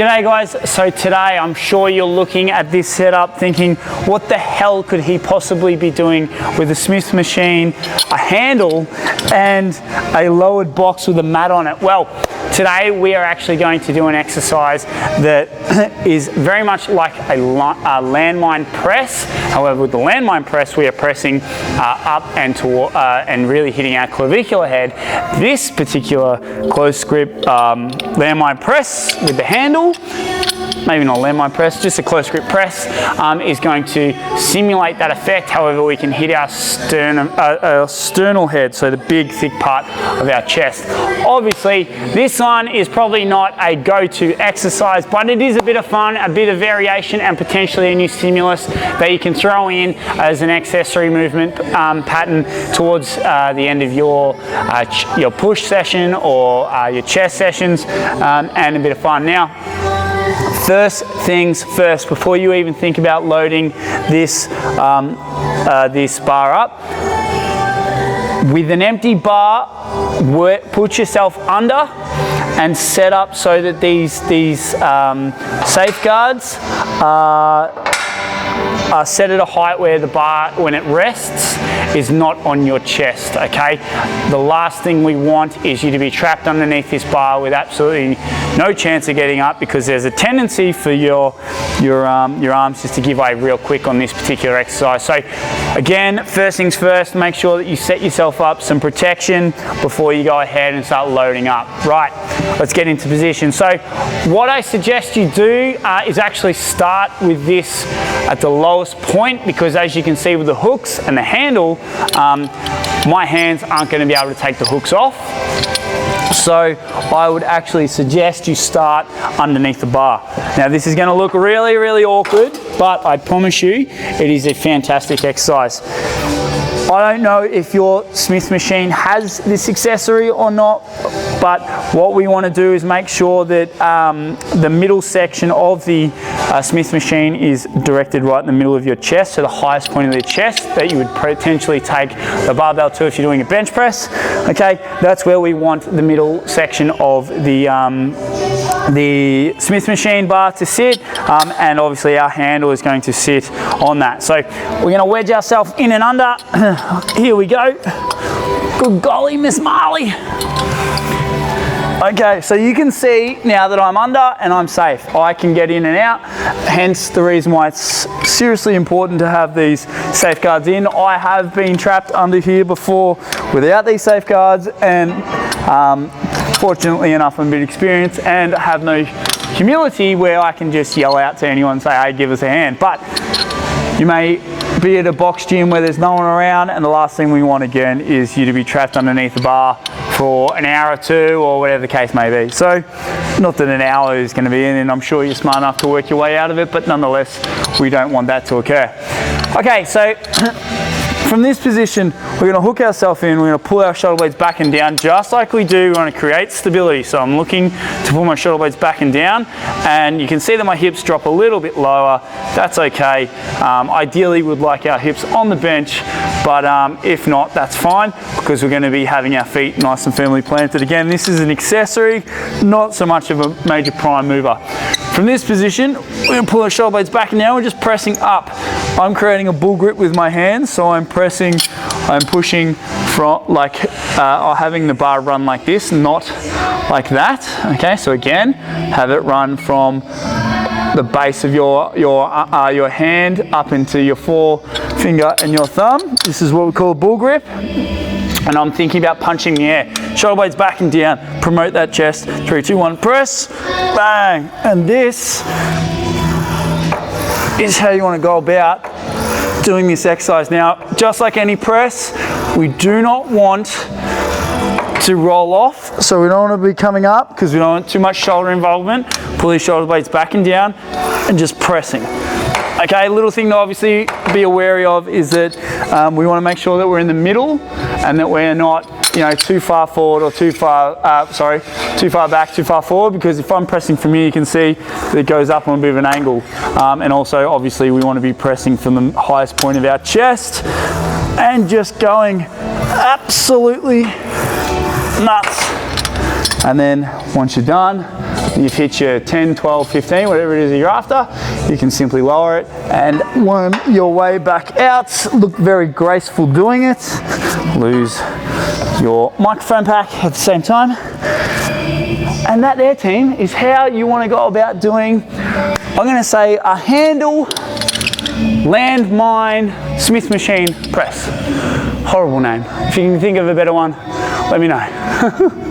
G'day guys, so today I'm sure you're looking at this setup thinking, what the hell could he possibly be doing with a Smith machine, a handle, and a lowered box with a mat on it? Well, today we are actually going to do an exercise that is very much like a landmine press. However, with the landmine press, we are pressing up and really hitting our clavicular head. This particular close grip landmine press with the handle, maybe not a landmine press, just a close grip press, is going to simulate that effect. However, we can hit our sternal head, so the big thick part of our chest. Obviously, this one is probably not a go-to exercise, but it is a bit of fun, a bit of variation, and potentially a new stimulus that you can throw in as an accessory movement pattern towards the end of your push session or your chest sessions, and a bit of fun. Now, first things first, before you even think about loading this this bar up, with an empty bar, put yourself under and set up so that these safeguards are set at a height where the bar, when it rests, is not on your chest, okay? The last thing we want is you to be trapped underneath this bar with absolutely no chance of getting up, because there's a tendency for your arms just to give way real quick on this particular exercise. So again, first things first, make sure that you set yourself up some protection before you go ahead and start loading up. Right, let's get into position. So what I suggest you do is actually start with this at the lowest point, because as you can see with the hooks and the handle, my hands aren't going to be able to take the hooks off. So I would actually suggest you start underneath the bar. Now this is going to look really, really awkward, but I promise you it is a fantastic exercise. I don't know if your Smith machine has this accessory or not, but what we want to do is make sure that the middle section of the Smith machine is directed right in the middle of your chest, so the highest point of the chest that you would potentially take the barbell to if you're doing a bench press. Okay, that's where we want the middle section of the Smith machine bar to sit, and obviously our handle is going to sit on that. So we're going to wedge ourselves in and under. Here we go. Good golly, Miss Marley. Okay, so you can see now that I'm under and I'm safe. I can get in and out, hence the reason why it's seriously important to have these safeguards in. I have been trapped under here before without these safeguards, and fortunately enough, I'm a bit experienced and have no humility where I can just yell out to anyone and say, hey, give us a hand. But you may be at a box gym where there's no one around, and the last thing we want again is you to be trapped underneath the bar for an hour or two, or whatever the case may be. So, not that an hour is going to be in, and I'm sure you're smart enough to work your way out of it, but nonetheless, we don't want that to occur. Okay, so from this position, we're going to hook ourselves in, we're going to pull our shoulder blades back and down, just like we do. We want to create stability. So I'm looking to pull my shoulder blades back and down, and you can see that my hips drop a little bit lower. That's okay. Ideally, we'd like our hips on the bench, but if not, that's fine, because we're going to be having our feet nice and firmly planted. Again, this is an accessory, not so much of a major prime mover. From this position, we're going to pull our shoulder blades back, and now we're just pressing up. I'm creating a bull grip with my hands, so I'm pushing from having the bar run like this, not like that. Okay, so again, have it run from the base of your hand up into your forefinger and your thumb. This is what we call a bull grip. And I'm thinking about punching the air. Shoulder blades back and down. Promote that chest. 3, 2, 1, press. Bang. And this is how you want to go about doing this exercise. Now, just like any press, we do not want to roll off. So we don't want to be coming up, because we don't want too much shoulder involvement. Pull these shoulder blades back and down and just pressing. Okay, little thing to obviously be wary of is that we want to make sure that we're in the middle and that we're not, too far forward or too far back, too far forward, because if I'm pressing from here, you can see that it goes up on a bit of an angle. And also, obviously, we want to be pressing from the highest point of our chest and just going absolutely nuts. And then once you're done, you've hit your 10, 12, 15, whatever it is that you're after, you can simply lower it and worm your way back out. Look very graceful doing it. Lose your microphone pack at the same time. And that there, team, is how you want to go about doing, I'm going to say, a handle, landmine, Smith machine press. Horrible name. If you can think of a better one, let me know.